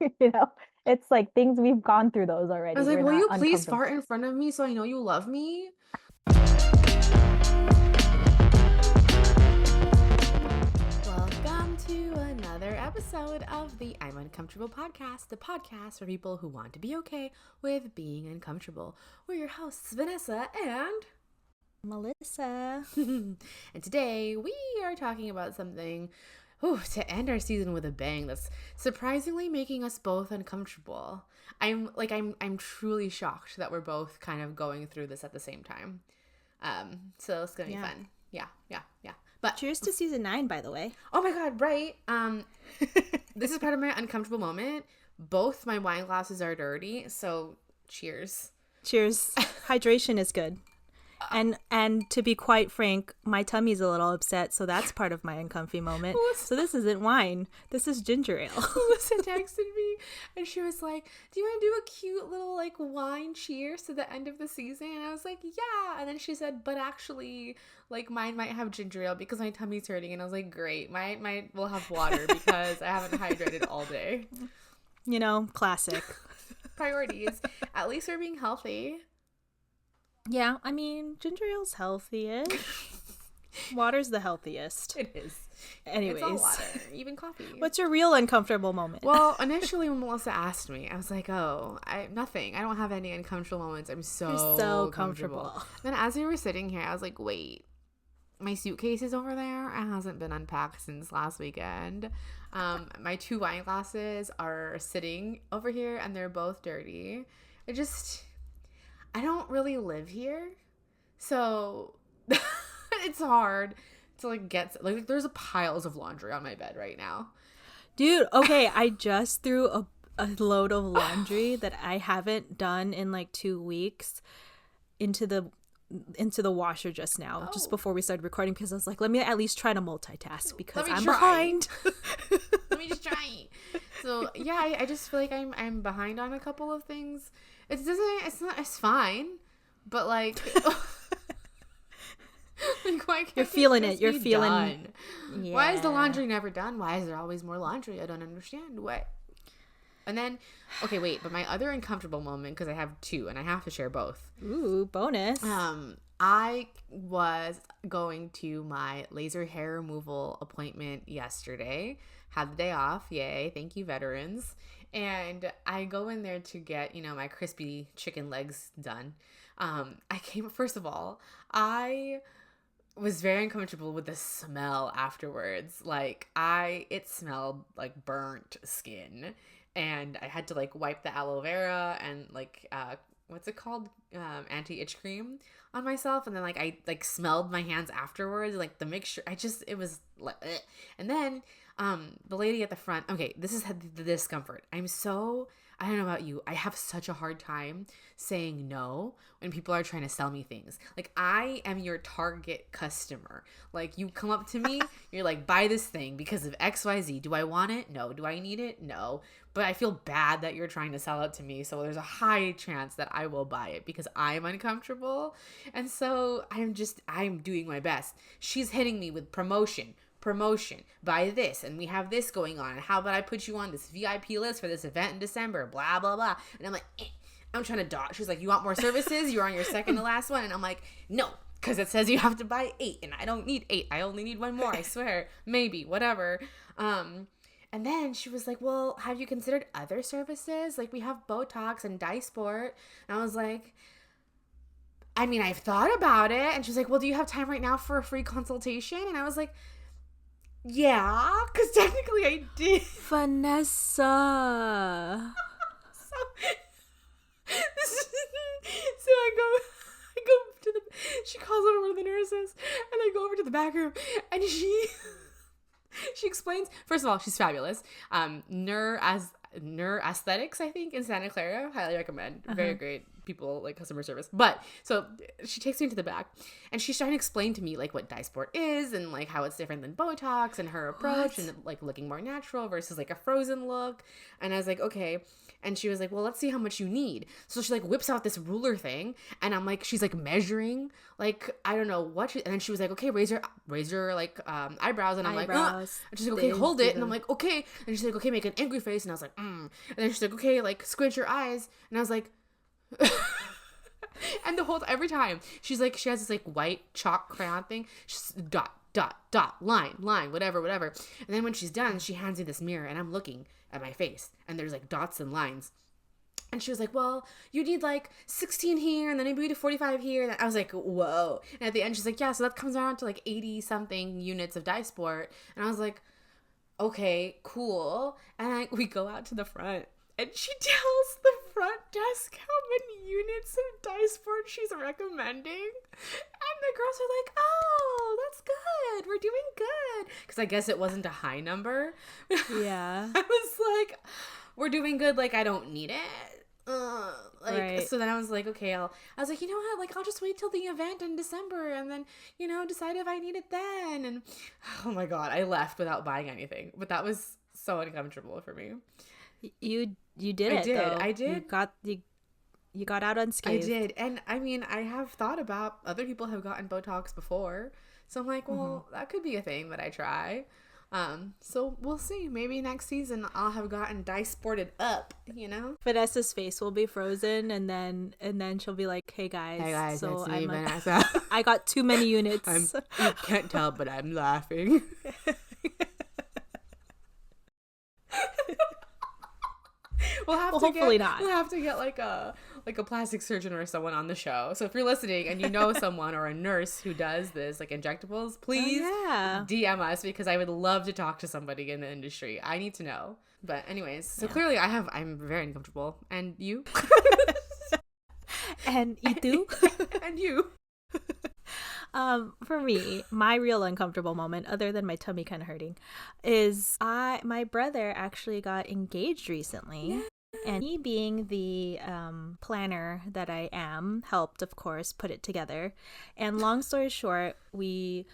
You know, it's like things we've gone through those I was already. like, We're will not you please uncomfortable. fart in front of me so I know you love me? Welcome to another episode of the I'm Uncomfortable podcast, the podcast for people who want to be okay with being uncomfortable. We're your hosts, Vanessa and Melissa. and today we are talking about something to end our season with a bang that's surprisingly making us both uncomfortable. I'm truly shocked that we're both kind of going through this at the same time. So it's gonna be Yeah. fun. Yeah. But Cheers to season 9, by the way. oh my god, right. This is part of my uncomfortable moment. Both my wine glasses are dirty, so cheers. Cheers. Hydration is good. And to be quite frank, my tummy's a little upset, so that's part of my uncomfy moment. So this isn't wine. This is ginger ale. Melissa texted me and she was like, do you want to do a cute little like wine cheers to the end of the season? And I was like, yeah. And then she said, but actually like mine might have ginger ale because my tummy's hurting. And I was like, great. Mine will have water because I haven't hydrated all day. You know, classic. Priorities. At least we're being healthy. Yeah, I mean, ginger ale's healthy-ish. Water's the healthiest. It is. Anyways. It's all water, even coffee. What's your real uncomfortable moment? Well, initially when Melissa asked me, I was like, nothing. I don't have any uncomfortable moments. I'm You're so comfortable. Then as we were sitting here, I was like, wait, my suitcase is over there. It hasn't been unpacked since last weekend. My 2 wine glasses are sitting over here and they're both dirty. I don't really live here. So it's hard to like get like there's piles of laundry on my bed right now. Dude, okay, I just threw a load of laundry that I haven't done in like 2 weeks into the washer just now, just before we started recording, because I was like, let me at least try to multitask because I'm behind. Let me just try. So yeah, I just feel like I'm behind on a couple of things. It's fine, but like, like why can't You're feeling it. You're be feeling. done? Yeah. Why is the laundry never done? Why is there always more laundry? I don't understand. What? And then, okay, wait, but my other uncomfortable moment, because I have 2 and I have to share both. Ooh, bonus. I was going to my laser hair removal appointment yesterday. Had the day off. Yay. Thank you, veterans. And I go in there to get, my crispy chicken legs done. First of all, I was very uncomfortable with the smell afterwards. Like, it smelled like burnt skin. And I had to like wipe the aloe vera and like, what's it called? Anti-itch cream on myself. And then like, I like smelled my hands afterwards, like the mixture. It was like, ugh. And then, the lady at the front, okay, this is the discomfort. I don't know about you. I have such a hard time saying no when people are trying to sell me things. Like, I am your target customer. Like, you come up to me, you're like, buy this thing because of XYZ. Do I want it? No. Do I need it? No. But I feel bad that you're trying to sell it to me. So there's a high chance that I will buy it because I'm uncomfortable. And so I'm doing my best. She's hitting me with promotion, buy this, and we have this going on, and how about I put you on this VIP list for this event in December, blah blah blah. And I'm like, I'm trying to dodge. She's like, you want more services? You're on your second to last one. And I'm like, no, because it says you have to buy 8 and I don't need 8. I only need 1 more, I swear. Maybe, whatever. And then she was like, well, have you considered other services? Like, we have Botox and Dysport. And I was like, I mean, I've thought about it. And she's like, well, do you have time right now for a free consultation? And I was like, yeah, because technically I did. Vanessa. So I go to she calls over one of the nurses, and I go over to the back room, and she explains, first of all, she's fabulous. Nur Aesthetics, I think, in Santa Clara. Highly recommend. Very great people, like customer service. But so she takes me into the back and she's trying to explain to me like what Dysport is and like how it's different than Botox and her approach and like looking more natural versus like a frozen look. And I was like, okay. And she was like, well, let's see how much you need. So she like whips out this ruler thing and I'm like, she's like measuring, like, I don't know what and then she was like, okay, raise your like eyebrows. And I'm like, and she's like, okay, hold it. And I'm like, okay. And she's like, okay, make an angry face. And I was like, And then she's like, okay, like squint your eyes. And I was like, and every time she's like, she has this like white chalk crayon thing. She's dot, line, whatever. And then when she's done, she hands me this mirror and I'm looking at my face and there's like dots and lines. And she was like, well, you need like 16 here and then maybe we do 45 here. And I was like, whoa. And at the end, she's like, yeah, so that comes around to like 80 something units of dye sport. And I was like, okay, cool. And we go out to the front and she tells the front desk how many units of dye sport she's recommending. And the girls are like, oh, that's good. We're doing good. Because I guess it wasn't a high number. Yeah. I was like, we're doing good. Like, I don't need it. Right. So then I was like, okay, I was like, you know what, like I'll just wait till the event in December and then, you know, decide if I need it then. And oh my god, I left without buying anything, but that was so uncomfortable for me. You did it. I did. You got out unscathed. I did. And I mean, I have thought about other people have gotten Botox before, so I'm like, well, that could be a thing that I try. So we'll see. Maybe next season I'll have gotten dye sported up, you know? Vanessa's face will be frozen and then she'll be like, hey guys, so I'm Vanessa. I got too many units. You can't tell, but I'm laughing. We'll have to get like a plastic surgeon or someone on the show. So if you're listening and you know someone or a nurse who does this, like injectables, please DM us because I would love to talk to somebody in the industry. I need to know. But anyways, so clearly I'm very uncomfortable. And you? And you too? And you? For me, my real uncomfortable moment, other than my tummy kind of hurting, is my brother actually got engaged recently. Yeah. And me being the planner that I am, helped, of course, put it together. And long story short, we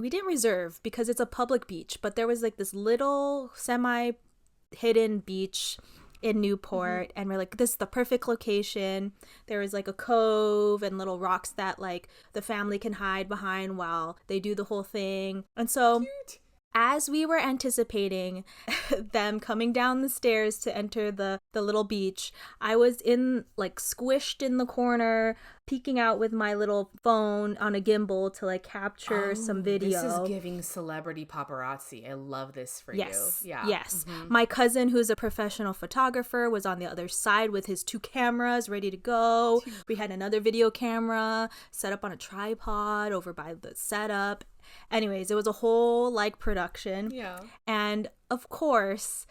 didn't reserve because it's a public beach, but there was like this little semi-hidden beach in Newport, and we're like, this is the perfect location. There was like a cove and little rocks that like the family can hide behind while they do the whole thing. And so cute. As we were anticipating them coming down the stairs to enter the little beach, I was squished in the corner, peeking out with my little phone on a gimbal to like capture some video. This is giving celebrity paparazzi. I love this for you. Yeah. Yes. Mm-hmm. My cousin, who's a professional photographer, was on the other side with his 2 cameras ready to go. We had another video camera set up on a tripod over by the setup. Anyways, it was a whole like production. Yeah. And of course,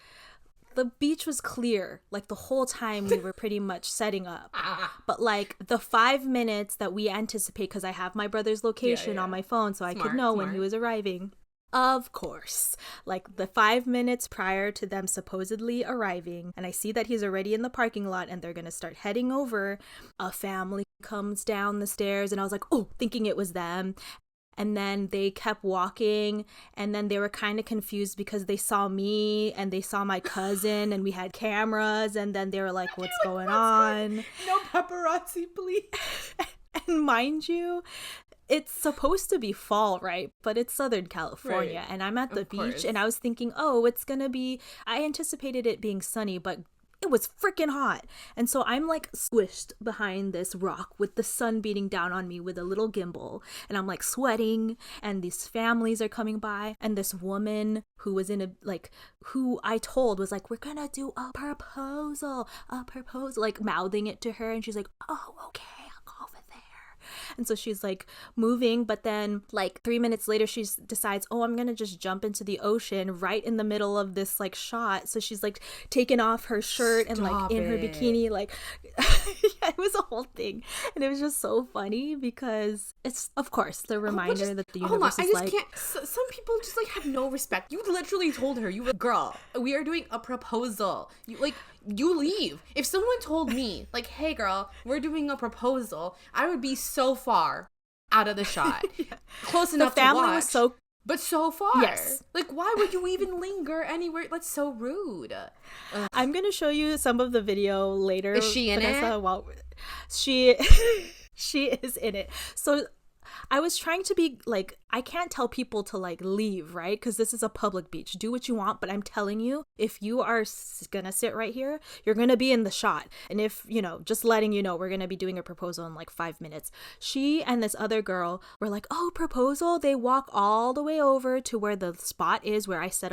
the beach was clear like the whole time we were pretty much setting up. But like the 5 minutes that we anticipate, because I have my brother's location on my phone so I could know when he was arriving. Of course, like the 5 minutes prior to them supposedly arriving, and I see that he's already in the parking lot and they're going to start heading over, a family comes down the stairs and I was like, oh, thinking it was them. And then they kept walking, and then they were kind of confused because they saw me and they saw my cousin and we had cameras, and then they were like, what's going on? No paparazzi, please. And mind you, it's supposed to be fall, right? But it's Southern California, right. And I'm at the beach, and I was thinking, oh, it's gonna be, I anticipated it being sunny, but it was freaking hot. And so I'm like squished behind this rock with the sun beating down on me with a little gimbal, and I'm like sweating, and these families are coming by, and this woman who was who I told was like, we're gonna do a proposal, like mouthing it to her, and she's like, oh, okay, I'll go over there. And so she's like moving, but then like 3 minutes later she decides, oh, I'm gonna just jump into the ocean right in the middle of this like shot. So she's like taking off her shirt and like in her bikini, like yeah, it was a whole thing. And it was just so funny because it's of course the reminder that the universe is like, some people just like have no respect. You literally told her, you were, girl, we are doing a proposal. You leave. If someone told me, like, hey, girl, we're doing a proposal, I would be so far out of the shot. Yeah. Close enough to watch. The family was but so far. Yes. Like, why would you even linger anywhere? That's so rude. I'm going to show you some of the video later. Is she in Vanessa, it? Well, she is in it. So I was trying to be like, I can't tell people to like leave, right? Because this is a public beach. Do what you want, but I'm telling you, if you are gonna sit right here, you're gonna be in the shot. And if, you know, just letting you know, we're gonna be doing a proposal in like 5 minutes. She and this other girl were like, oh, proposal. They walk all the way over to where the spot is, where we set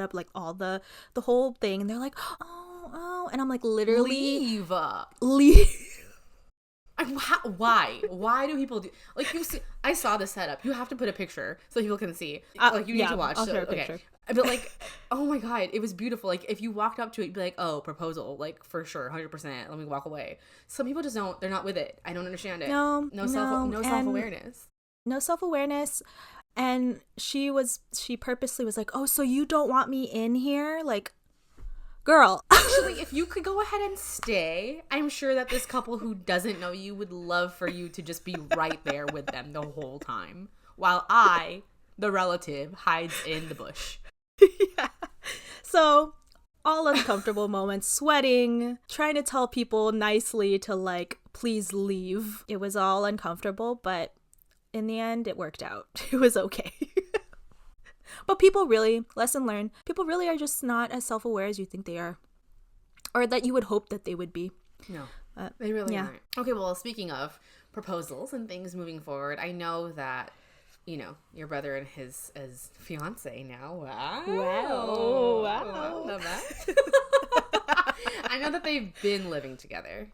up like all the whole thing. And they're like, oh. And I'm like, literally leave. Why do people do like you see? I saw the setup. You have to put a picture so people can see. Like you need to watch. I'll share a picture. But like, oh my god, it was beautiful. Like if you walked up to it, you'd be like, oh, proposal, like for sure, 100%. Let me walk away. Some people just don't. They're not with it. I don't understand it. No self-awareness. No self-awareness. And she purposely was like, oh, so you don't want me in here, like. Girl. Actually, if you could go ahead and stay, I'm sure that this couple who doesn't know you would love for you to just be right there with them the whole time. While I, the relative, hides in the bush. Yeah. So, all uncomfortable moments, sweating, trying to tell people nicely to like, please leave. It was all uncomfortable, but in the end, it worked out. It was okay. But lesson learned, people really are just not as self-aware as you think they are. Or that you would hope that they would be. No, they really aren't. Okay, well, speaking of proposals and things moving forward, I know that, you know, your brother and his fiance now. Wow. I love that. I know that they've been living together.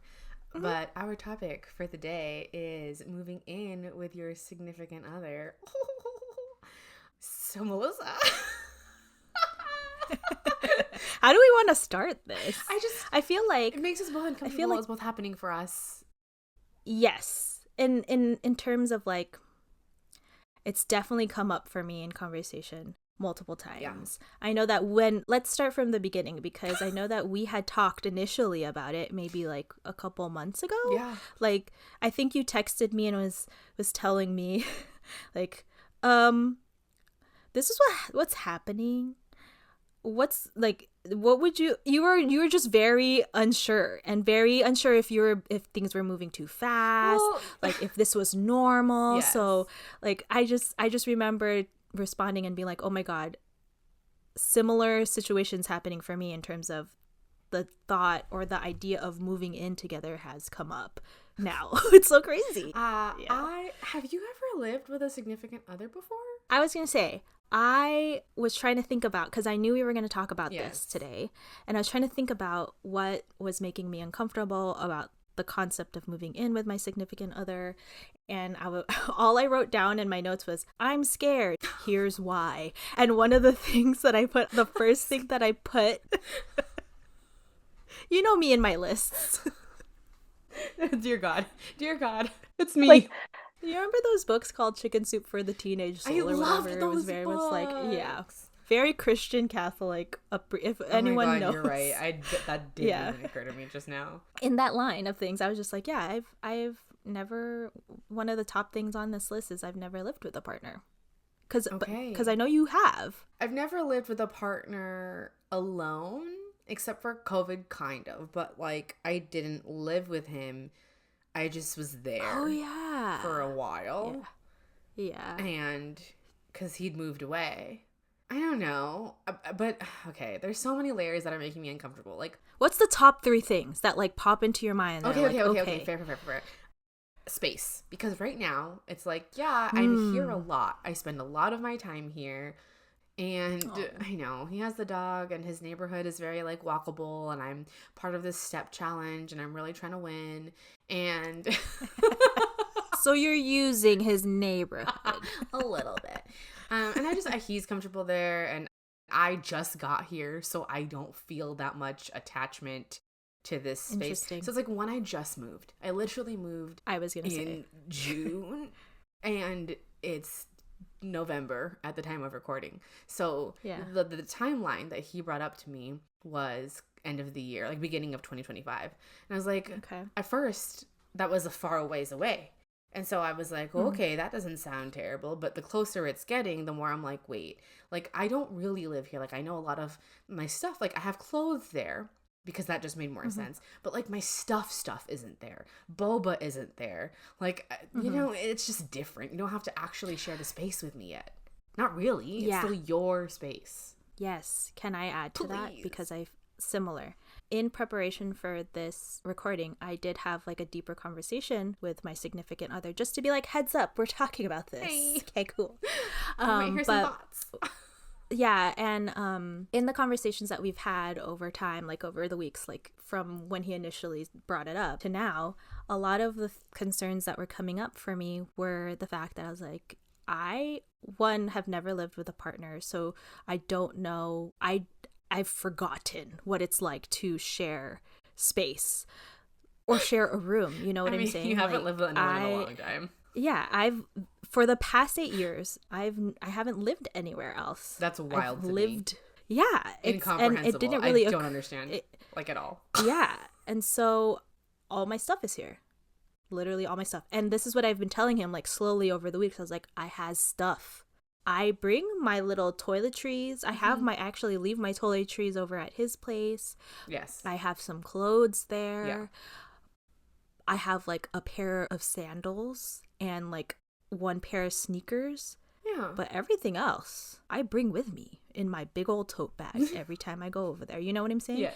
Mm-hmm. But our topic for the day is moving in with your significant other. So, Melissa. How do we want to start this? I feel like it makes us both uncomfortable. I feel like it's both happening for us. Yes. In terms of like, it's definitely come up for me in conversation multiple times. Yeah. I know that let's start from the beginning, because I know that we had talked initially about it maybe like a couple months ago. Yeah. Like, I think you texted me and was telling me like, this is what's happening. What would you were just very unsure if things were moving too fast, well, like if this was normal. Yes. So like I just remember responding and being like, oh my god, similar situations happening for me in terms of the thought or the idea of moving in together has come up now. It's so crazy. Have you ever lived with a significant other before? I was gonna say, I was trying to think about, because I knew we were going to talk about this today, and I was trying to think about what was making me uncomfortable about the concept of moving in with my significant other. And all I wrote down in my notes was, I'm scared. Here's why. And one of the things that I put, the first thing that I put, you know me and my lists. Dear God, it's me. Like, you remember those books called Chicken Soup for the Teenage Soul or whatever? Those it was very books. Much like, yeah, very Christian Catholic. If anyone my God, knows, you're right. That didn't even occur to me just now. In that line of things, I was just like, yeah, I've never. One of the top things on this list is I've never lived with a partner. Because I know you have. I've never lived with a partner alone, except for COVID, kind of. But like, I didn't live with him. I just was there. Oh, yeah. For a while. Yeah. And because he'd moved away. I don't know. But, okay, there's so many layers that are making me uncomfortable. Like, what's the top 3 things that, like, pop into your mind? Okay. Fair. Space. Because right now, it's like, yeah, I'm here a lot. I spend a lot of my time here. And I know he has the dog and his neighborhood is very like walkable, and I'm part of this step challenge and I'm really trying to win. And so you're using his neighborhood a little bit. And he's comfortable there, and I just got here, so I don't feel that much attachment to this space. So it's like when I just moved. I literally moved in June, and it's November at the time of recording. So the timeline that he brought up to me was end of the year, like beginning of 2025. And I was like, okay. At first, that was a far ways away. And so I was like, well, okay, that doesn't sound terrible. But the closer it's getting, the more I'm like, wait, like I don't really live here. Like I know a lot of my stuff. Like I have clothes there. because that just made more sense. But like my stuff isn't there. Boba isn't there. Like, you know, it's just different. You don't have to actually share the space with me yet. Not really. It's still your space. Yes. Can I add to that? Because similar. In preparation for this recording, I did have like a deeper conversation with my significant other just to be like, heads up, we're talking about this. Hey. Okay, cool. Here's some thoughts. Yeah, and in the conversations that we've had over time, like over the weeks, like from when he initially brought it up to now, a lot of the concerns that were coming up for me were the fact that I was like, one, have never lived with a partner, so I don't know, I've forgotten what it's like to share space or share a room, you know what I'm saying? You haven't lived with anyone in a long time. Yeah, for the past 8 years, I haven't lived anywhere else. That's wild I've to lived, me. Yeah, Incomprehensible. And it didn't really. I don't understand like at all. Yeah, and so all my stuff is here, literally all my stuff. And this is what I've been telling him like slowly over the weeks. I was like, I has stuff. I bring my little toiletries. I actually leave my toiletries over at his place. Yes. I have some clothes there. Yeah. I have like a pair of sandals and like one pair of sneakers. Yeah. But everything else I bring with me in my big old tote bag every time I go over there. You know what I'm saying? Yeah.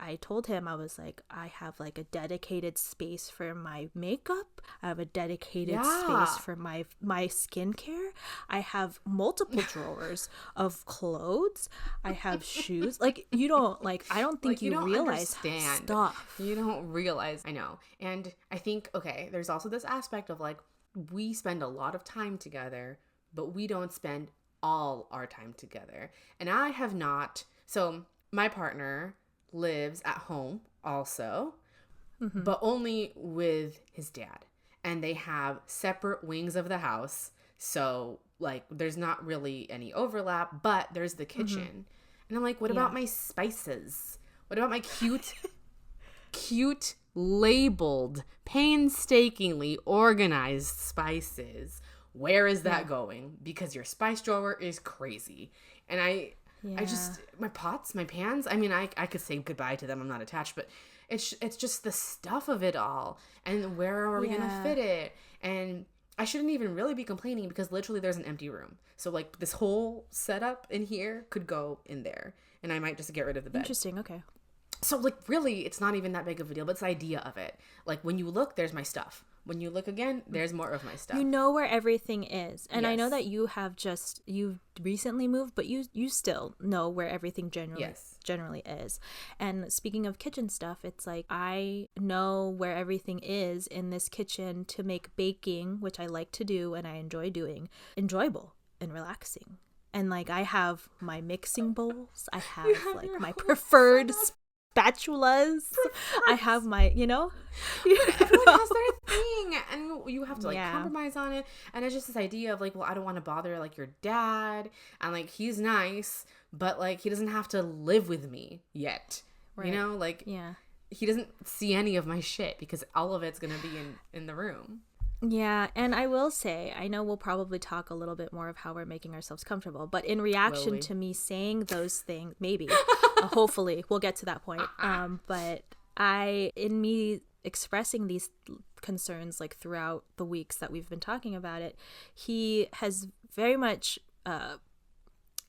I told him, I was like, I have like a dedicated space for my makeup. I have a dedicated space for my skincare. I have multiple drawers of clothes. I have shoes. Like, you don't, like, I don't think you realize stuff. You don't realize. I know. And I think, okay, there's also this aspect of like, we spend a lot of time together, but we don't spend all our time together. And I have not. So my partner lives at home also, but only with his dad. And they have separate wings of the house. So like there's not really any overlap, but there's the kitchen. And I'm like, what about my spices? What about my cute labeled, painstakingly organized spices? Where is that going? Because your spice drawer is crazy. And I just, my pots, my pans, I mean, I could say goodbye to them. I'm not attached, but it's just the stuff of it all. And where are we going to fit it? And I shouldn't even really be complaining because literally there's an empty room. So like this whole setup in here could go in there. And I might just get rid of the bed. Interesting. Okay. So like really it's not even that big of a deal, but it's the idea of it. Like when you look, there's my stuff. When you look again, there's more of my stuff. You know where everything is. And I know that you've recently moved, but you still know where everything generally is. And speaking of kitchen stuff, it's like I know where everything is in this kitchen to make baking, which I like to do and I enjoy doing, enjoyable and relaxing. And like I have my mixing bowls. I have like my preferred spatulas. I have my, you know. Everyone has their thing, and you have to like compromise on it. And it's just this idea of like, well, I don't want to bother like your dad, and like he's nice, but like he doesn't have to live with me yet. Right. You know, like he doesn't see any of my shit because all of it's gonna be in the room. Yeah, and I will say, I know we'll probably talk a little bit more of how we're making ourselves comfortable, but in reaction to me saying those things, maybe, hopefully, we'll get to that point. But in me expressing these concerns like throughout the weeks that we've been talking about it, he has very much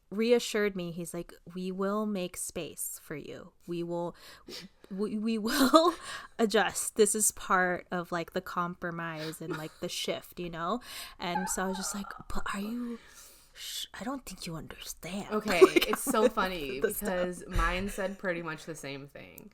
reassured me. He's like, we will make space for you. We will adjust. This is part of like the compromise and like the shift, you know? And so I was just like, but are you I don't think you understand. Okay, like, it's so funny because mine said pretty much the same thing.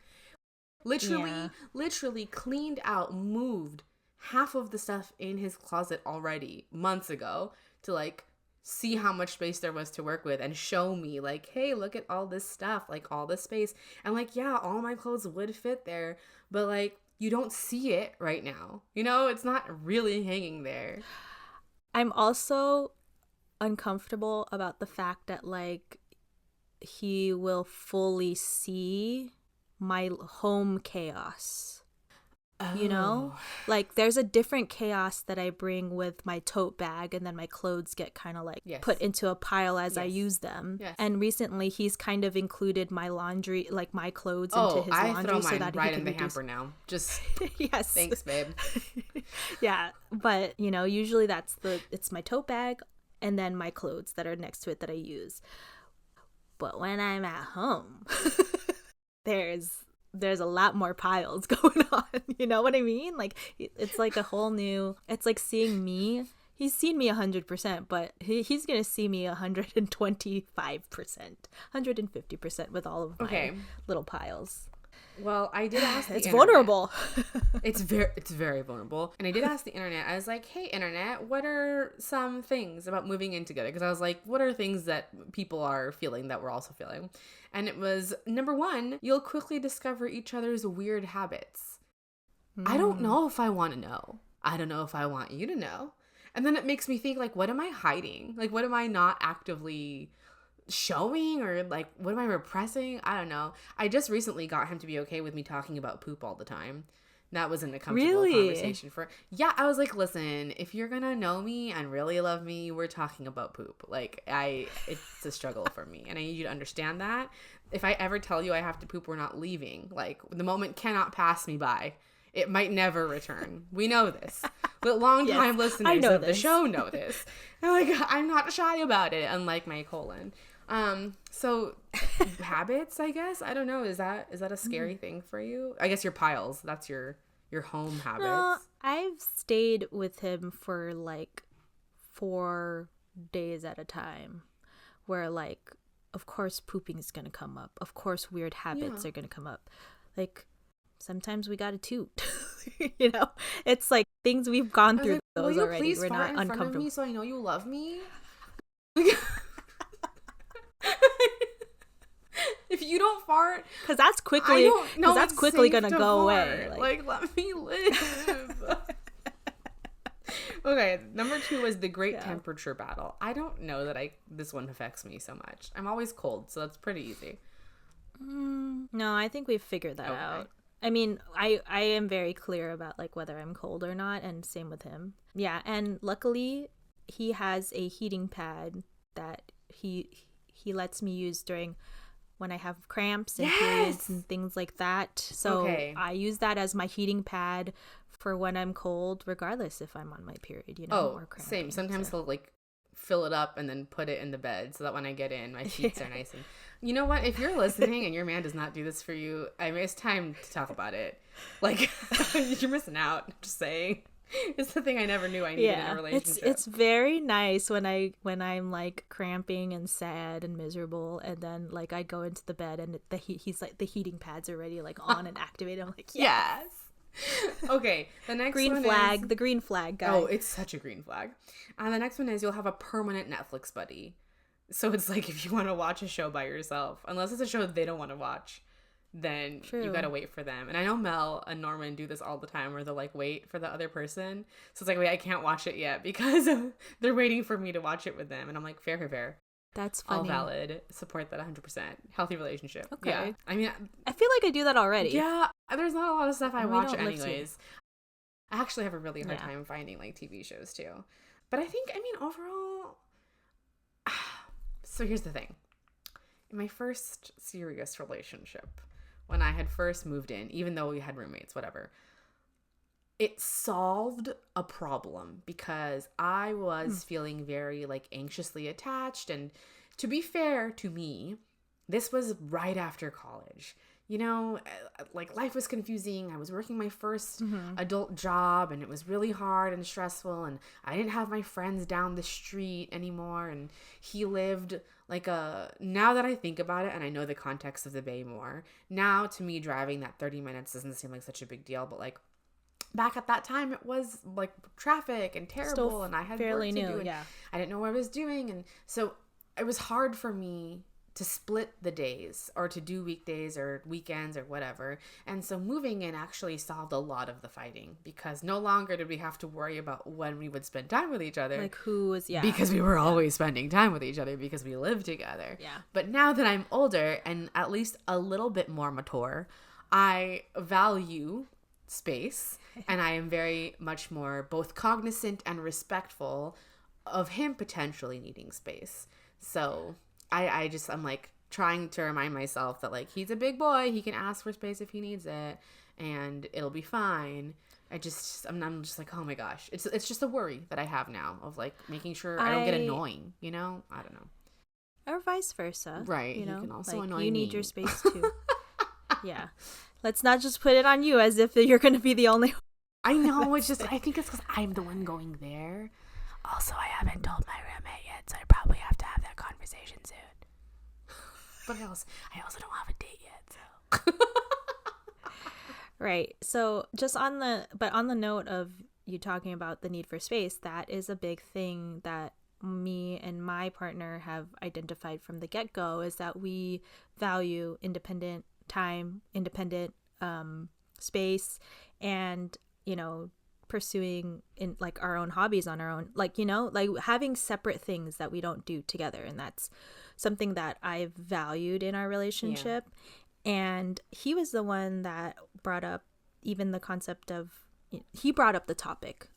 Literally cleaned out, moved half of the stuff in his closet already months ago to like see how much space there was to work with and show me like, hey, look at all this stuff, like all this space. And like, yeah, all my clothes would fit there, but like you don't see it right now. You know, it's not really hanging there. I'm also uncomfortable about the fact that like he will fully see my home chaos. You know, Oh. like there's a different chaos that I bring with my tote bag, and then my clothes get kind of like Yes. put into a pile as I Yes. use them. Yes. And recently he's kind of included my laundry, like my clothes into Oh, his I laundry throw so mine that right he in can the reduce. hamper now. Just Yes. thanks, babe. Yeah, but you know, usually it's my tote bag and then my clothes that are next to it that I use. But when I'm at home, there's a lot more piles going on. You know what I mean? Like it's like a whole new. It's like seeing me. He's seen me 100%, but he's gonna see me 125%, 150% with all of my Okay. little piles. Well, I did ask the It's internet. vulnerable. It's very vulnerable. And I did ask the internet. I was like, "Hey, internet, what are some things about moving in together?" Because I was like, "What are things that people are feeling that we're also feeling?" And it was number 1, you'll quickly discover each other's weird habits. I don't know if I want to know. I don't know if I want you to know. And then it makes me think, like, what am I hiding? Like, what am I not actively showing, or like what am I repressing? I don't know. I just recently got him to be okay with me talking about poop all the time. That wasn't a comfortable Really? conversation for. Yeah, I was like, listen, if you're gonna know me and really love me, we're talking about poop. Like, it's a struggle for me, and I need you to understand that. If I ever tell you I have to poop, we're not leaving. Like, the moment cannot pass me by. It might never return. We know this. But long-time listeners of the show know this. And like, I'm not shy about it, unlike my colon. So habits, I guess. I don't know. Is that a scary thing for you? I guess your piles. That's your home habits. No, I've stayed with him for like 4 days at a time, where like, of course, pooping is gonna come up. Of course, weird habits are gonna come up. Like, sometimes we gotta toot. You know, it's like things we've gone through those already. Please We're fart not in front of uncomfortable. me so I know you love me. If you don't fart, because that's quickly gonna go away. Like, let me live. Okay, number 2 is the great temperature battle. I don't know that this one affects me so much. I'm always cold, so that's pretty easy. No, I think we've figured that out. I mean, I am very clear about like whether I'm cold or not, and same with him. Yeah, and luckily he has a heating pad that he lets me use during when I have cramps and periods and things like that. So I use that as my heating pad for when I'm cold, regardless if I'm on my period, you know, or cramping. Same. Sometimes he'll like fill it up and then put it in the bed so that when I get in, my sheets are nice. And you know what? If you're listening and your man does not do this for you, I mean, it's time to talk about it. Like, you're missing out. I'm just saying. It's the thing I never knew I needed in a relationship. It's very nice when I'm like cramping and sad and miserable, and then like I go into the bed and he's like, the heating pads are already like on and activated. I'm like, yes. Okay, the next green one flag, is... the green flag guy. Oh, it's such a green flag. And the next one is you'll have a permanent Netflix buddy. So it's like if you want to watch a show by yourself, unless it's a show that they don't want to watch, then you gotta wait for them. And I know Mel and Norman do this all the time where they'll like wait for the other person. So it's like, wait, I can't watch it yet because they're waiting for me to watch it with them. And I'm like, fair. That's funny. All valid. Support that 100%. Healthy relationship. Okay. Yeah. I mean, I feel like I do that already. Yeah. There's not a lot of stuff I watch anyways. I actually have a really hard time finding like TV shows too. But I think, overall... So here's the thing. In my first serious relationship, when I had first moved in, even though we had roommates, whatever, it solved a problem because I was feeling very like anxiously attached. And to be fair to me, this was right after college. You know, like life was confusing. I was working my first adult job and it was really hard and stressful. And I didn't have my friends down the street anymore. And he lived like now that I think about it and I know the context of the Bay more, now to me driving that 30 minutes doesn't seem like such a big deal. But like back at that time, it was like traffic and terrible. Still and I had fairly work to do. And I didn't know what I was doing. And so it was hard for me to split the days or to do weekdays or weekends or whatever. And so moving in actually solved a lot of the fighting because no longer did we have to worry about when we would spend time with each other. Like who was, because we were always spending time with each other because we lived together. Yeah. But now that I'm older and at least a little bit more mature, I value space, and I am very much more both cognizant and respectful of him potentially needing space. So I'm like trying to remind myself that like he's a big boy, he can ask for space if he needs it, and it'll be fine. I'm just like, oh my gosh, it's just a worry that I have now of like making sure I don't get annoying, you know? I don't know. Or vice versa. Right. You know, can also like annoy you need me. your space too. Yeah. Let's not just put it on you as if you're going to be the only one. I know. It's just, I think it's because I'm the one going there. Also, I haven't told my roommate yet, so I probably have to have that conversation soon. But I also don't have a date yet, so. Right. So just on the note of you talking about the need for space, that is a big thing that me and my partner have identified from the get-go, is that we value independent time, independent space, and, you know, pursuing in like our own hobbies on our own, like, you know, like having separate things that we don't do together. And that's something that I've valued in our relationship. Yeah. And he was the one that brought up even the concept of, he brought up the topic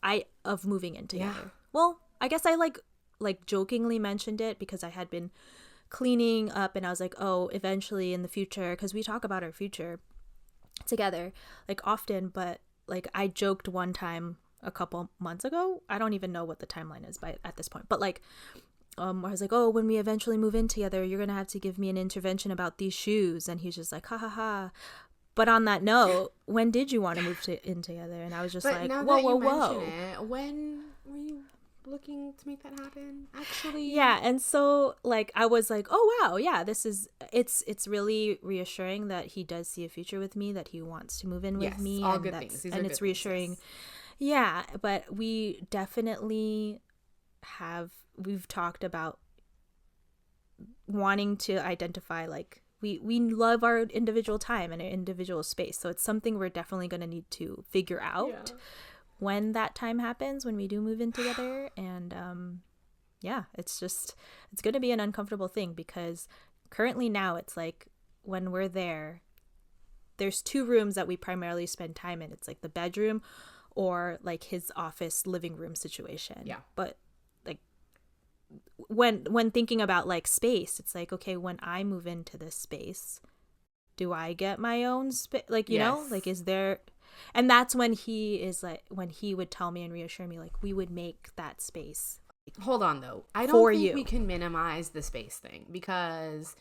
of moving in together. Yeah. Well, I guess I like jokingly mentioned it because I had been cleaning up and I was like, oh, eventually in the future, because we talk about our future together like often, but like I joked one time a couple months ago, I don't even know what the timeline is at this point, but like I was like, oh, when we eventually move in together, you're gonna have to give me an intervention about these shoes. And he's just like, ha ha ha. But on that note, when did you want to move in together? And I was just like, whoa. When were you looking to make that happen, actually? Yeah. And so like I was like, oh wow, yeah, it's really reassuring that he does see a future with me, that he wants to move in with me. All good things. These are it's reassuring. Things, yes. Yeah, but we definitely we've talked about wanting to identify like we love our individual time and our individual space. So it's something we're definitely going to need to figure out when that time happens, when we do move in together. And it's going to be an uncomfortable thing because currently now it's like when we're there's two rooms that we primarily spend time in. It's like the bedroom or like his office living room situation. Yeah. But like when thinking about like space, it's like, okay, when I move into this space, do I get my own space? Like, you know, like is there... And that's when he would tell me and reassure me, like, we would make that space. Hold on, though. I don't think we can minimize the space thing, because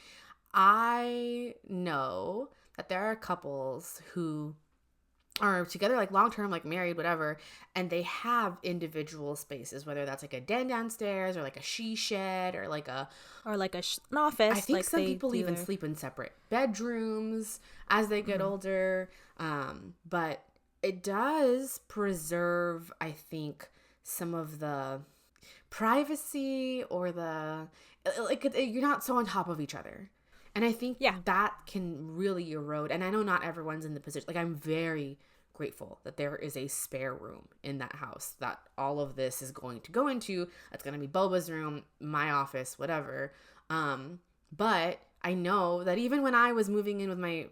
I know that there are couples who are together, like long-term, like married, whatever, and they have individual spaces, whether that's like a den downstairs or like a she shed or like an office. I think like some people even sleep in separate bedrooms as they get older. But it does preserve, I think, some of the privacy or you're not so on top of each other. And I think that can really erode. And I know not everyone's in the position. Like, I'm very grateful that there is a spare room in that house that all of this is going to go into. That's going to be Boba's room, my office, whatever. But I know that even when I was moving in with my,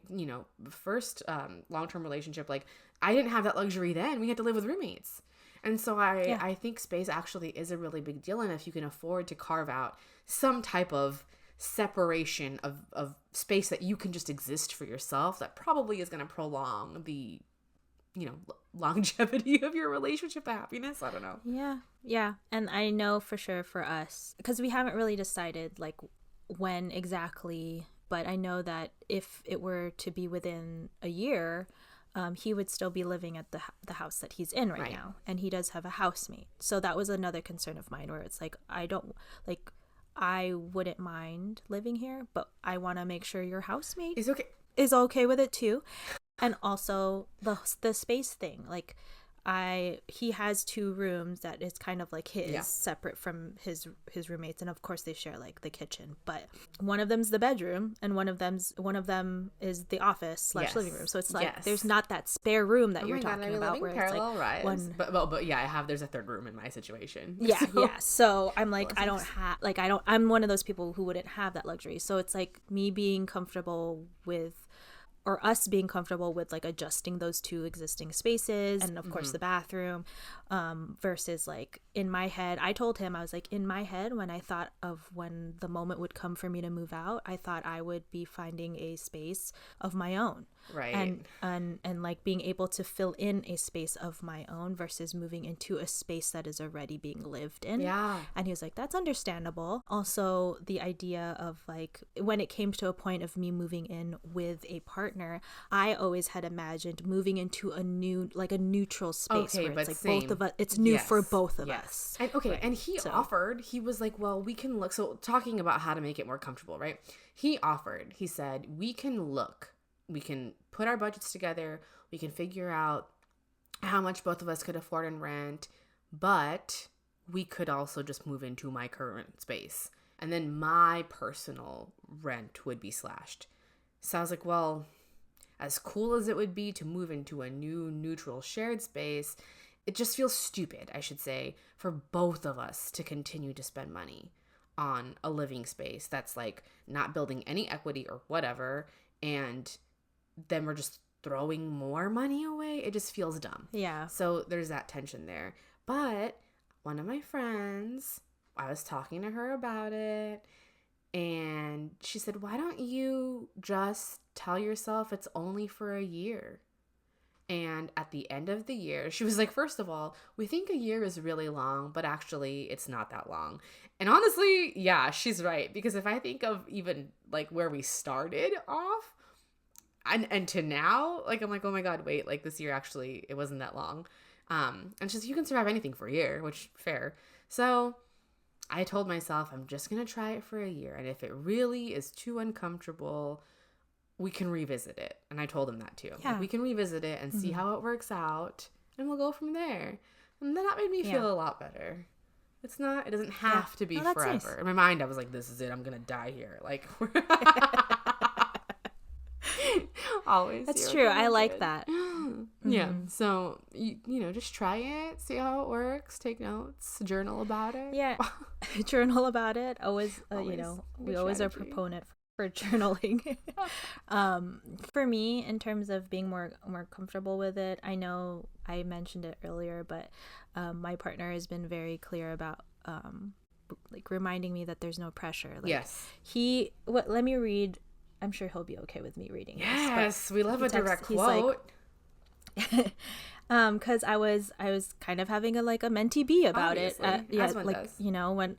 first long-term relationship, like, I didn't have that luxury then. We had to live with roommates. And so I think space actually is a really big deal. And if you can afford to carve out some type of separation of space that you can just exist for yourself, that probably is going to prolong the longevity of your relationship, the happiness. I don't know. Yeah. And I know for sure for us, because we haven't really decided like when exactly, but I know that if it were to be within a year, he would still be living at the house that he's in right now, and he does have a housemate. So that was another concern of mine, where it's like, I wouldn't mind living here, but I want to make sure your housemate is okay with it too. And also the space thing, like he has two rooms that is kind of like his, separate from his roommates, and of course they share like the kitchen, but one of them's the bedroom and one of them is the office / living room. So it's like there's not that spare room that you're talking about where it's like one. But there's a third room in my situation. So I'm like, I'm one of those people who wouldn't have that luxury. So it's like me being comfortable with or us being comfortable with like adjusting those two existing spaces and of course the bathroom, versus like in my head, I told him, I was like, in my head, when I thought of when the moment would come for me to move out, I thought I would be finding a space of my own. Right. And like being able to fill in a space of my own versus moving into a space that is already being lived in. Yeah. And he was like, that's understandable. Also, the idea of like, when it came to a point of me moving in with a partner, I always had imagined moving into a new, like a neutral space where it's like both of us, it's new for both of us. And and he offered, he was like, well, we can look. So talking about how to make it more comfortable, right? He offered, he said, we can look. We can put our budgets together. We can figure out how much both of us could afford in rent, but we could also just move into my current space. And then my personal rent would be slashed. So I was like, well, as cool as it would be to move into a new neutral shared space, it just feels stupid, I should say, for both of us to continue to spend money on a living space that's like not building any equity or whatever. And then we're just throwing more money away. It just feels dumb. Yeah. So there's that tension there. But one of my friends, I was talking to her about it, and she said, why don't you just tell yourself it's only for a year? And at the end of the year, she was like, first of all, we think a year is really long, but actually it's not that long. And honestly, yeah, she's right. Because if I think of even like where we started off, and to now, like, I'm like, oh my God, wait, like this year actually, it wasn't that long. And she's like, you can survive anything for a year, which fair. So I told myself, I'm just going to try it for a year. And if it really is too uncomfortable, we can revisit it. And I told him that too. Yeah. Like, we can revisit it and see how it works out, and we'll go from there. And then that made me feel a lot better. It doesn't have to be forever. Nice. In my mind, I was like, this is it. I'm going to die here. Like, always. That's true. I like that. Yeah. So, you know, just try it, see how it works, take notes, journal about it. Yeah. Journal about it. Always, you know, we always are proponent for journaling. For me, in terms of being more comfortable with it, I know I mentioned it earlier, but my partner has been very clear about like reminding me that there's no pressure. Like, yes. Let me read. I'm sure he'll be okay with me reading this. Yes, we love a direct quote. Because I was kind of having a mentee bee about Obviously. it. As one does. You know,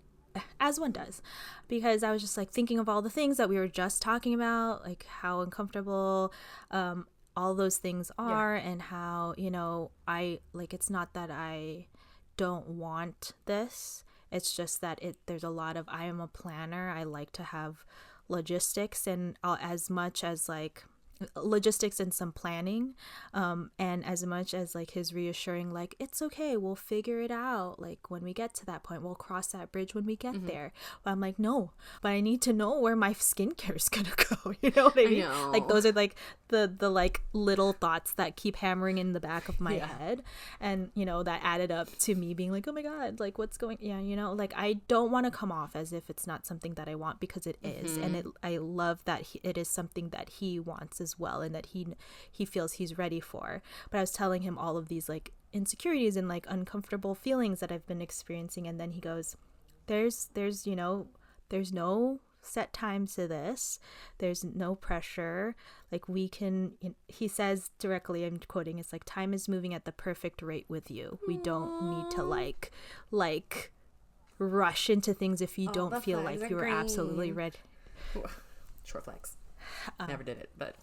as one does, because I was just like thinking of all the things that we were just talking about, like how uncomfortable all those things are, and how, you know, it's not that I don't want this. It's just that there's a lot of, I am a planner. I like to have logistics and as much as like logistics and some planning, and as much as like his reassuring, like, it's okay, we'll figure it out, like when we get to that point, we'll cross that bridge when we get there. But I'm like, no, but I need to know where my skincare is gonna go. You know what I mean? Like those are like the like little thoughts that keep hammering in the back of my head, and you know, that added up to me being like, oh my God, like what's going, you know, like I don't want to come off as if it's not something that I want, because it is. And I love that it is something that he wants as well, and that he feels he's ready for. But I was telling him all of these like insecurities and like uncomfortable feelings that I've been experiencing, and then he goes, there's you know, there's no set time to this, there's no pressure, like we can, he says directly, I'm quoting, it's like, time is moving at the perfect rate with you. We don't need to like rush into things if you don't feel like you're absolutely ready. Short flex. Never did it, but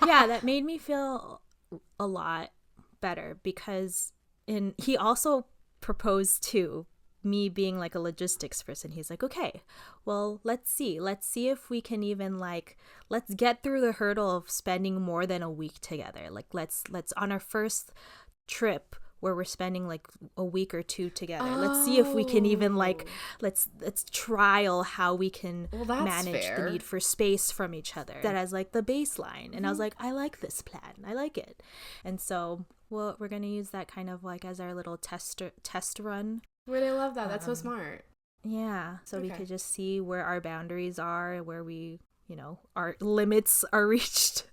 yeah, that made me feel a lot better, because he also proposed to me being like a logistics person. He's like, okay, well, let's see if we can even like, let's get through the hurdle of spending more than a week together. Like let's on our first trip where we're spending like a week or two together, let's see if we can even like, let's trial how we can manage the need for space from each other, that as like the baseline. And I was like, I like this plan, I like it. And so we're gonna use that kind of like as our little test run. Really love that. That's so smart. Yeah, so we could just see where our boundaries are, where we, you know, our limits are reached.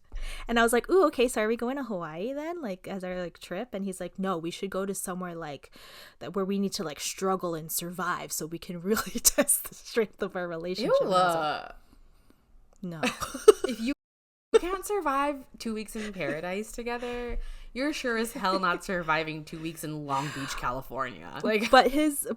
And I was like, ooh, okay, so are we going to Hawaii then, like as our like trip? And he's like, no, we should go to somewhere like that where we need to like struggle and survive so we can really test the strength of our relationship. Ew. No. If you can't survive 2 weeks in paradise together, you're sure as hell not surviving 2 weeks in Long Beach, California. Like, but his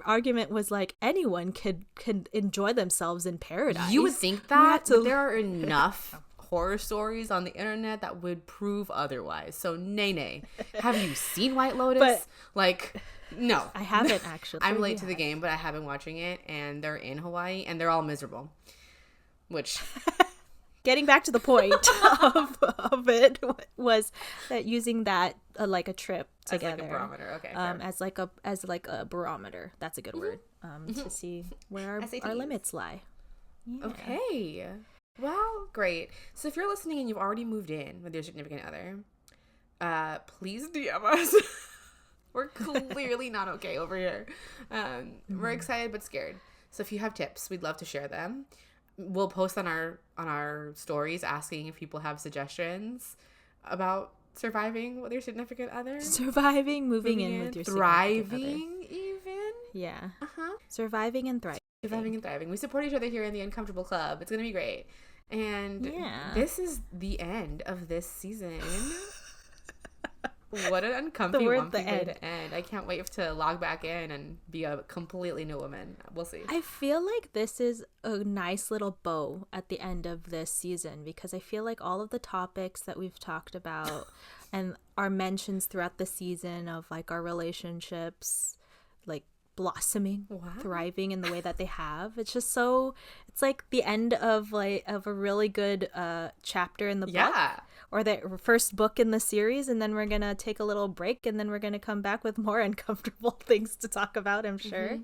argument was like anyone could enjoy themselves in paradise. You would think that, but there are enough horror stories on the internet that would prove otherwise. So nay. Have you seen White Lotus? No. I haven't actually. I'm late to the game, but I have been watching it, and they're in Hawaii, and they're all miserable. Which... Getting back to the point of it was that using that like a trip together, as like a barometer, okay, as like a barometer. That's a good word. To see where our limits lie. Yeah. Okay. Well, great. So if you're listening and you've already moved in with your significant other, please DM us. We're clearly not okay over here. We're excited but scared. So if you have tips, we'd love to share them. We'll post on our stories asking if people have suggestions about surviving with your significant other. Moving in with your thriving significant other. even. Yeah. Surviving and thriving. Surviving and thriving. We support each other here in the Uncomfortable Club. It's gonna be great. And this is the end of this season. What an uncomfy way to end. I can't wait to log back in and be a completely new woman. We'll see. I feel like this is a nice little bow at the end of this season because I feel like all of the topics that we've talked about and our mentions throughout the season of like our relationships, like blossoming, thriving in the way that they have. It's just so, it's like the end of a really good chapter in the book. Or the first book in the series, and then we're going to take a little break, and then we're going to come back with more uncomfortable things to talk about, I'm sure.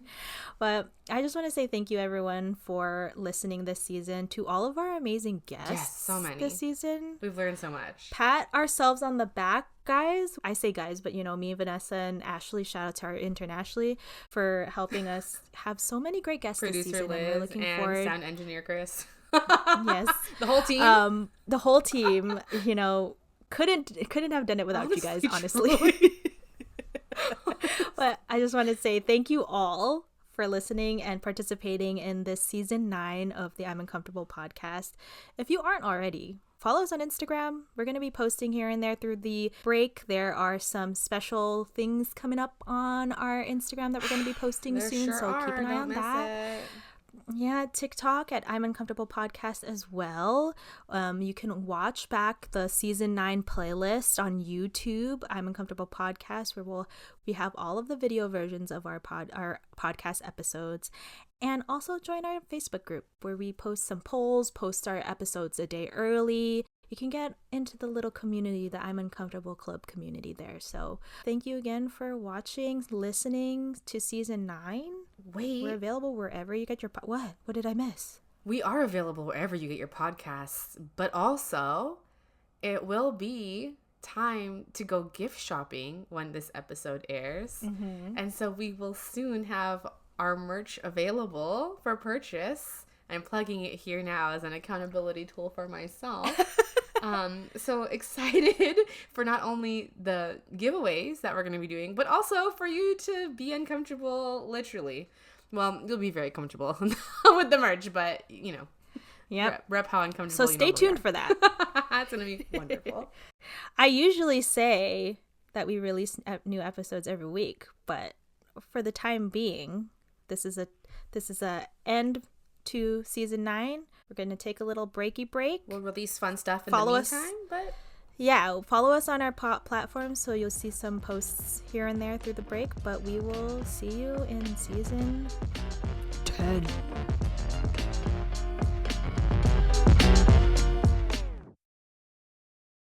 But I just want to say thank you, everyone, for listening this season, to all of our amazing guests. Yes, so many. This season. We've learned so much. Pat ourselves on the back, guys. I say guys, but me, Vanessa, and Ashley, shout out to our intern Ashley for helping us have so many great guests this season. Liz, and we're looking forward. Sound engineer Chris. Yes, the whole team. The whole team, couldn't have done it without you guys, honestly. But I just want to say thank you all for listening and participating in this season 9 of the I'm Uncomfortable podcast. If you aren't already, follow us on Instagram. We're going to be posting here and there through the break. There are some special things coming up on our Instagram that we're going to be posting soon, so keep an eye on that. Yeah, TikTok at I'm Uncomfortable Podcast as well. You can watch back the season 9 playlist on YouTube, I'm Uncomfortable Podcast, where we have all of the video versions of our podcast episodes. And also join our Facebook group where we post some polls, post our episodes a day early. You can get into the little community, the I'm Uncomfortable Club community there. So thank you again for watching, listening to season 9. Wait. We're available wherever you get your... What did I miss? We are available wherever you get your podcasts, but also it will be time to go gift shopping when this episode airs. And so we will soon have our merch available for purchase. I'm plugging it here now as an accountability tool for myself. So excited for not only the giveaways that we're going to be doing, but also for you to be uncomfortable, literally. Well, you'll be very comfortable with the merch, but, rep how uncomfortable. So stay tuned for that. That's going to be wonderful. I usually say that we release new episodes every week, but for the time being, this is a end to season 9. We're going to take a little break. We'll release fun stuff in the meantime, but yeah, follow us on our platforms so you'll see some posts here and there through the break, but we will see you in season 10.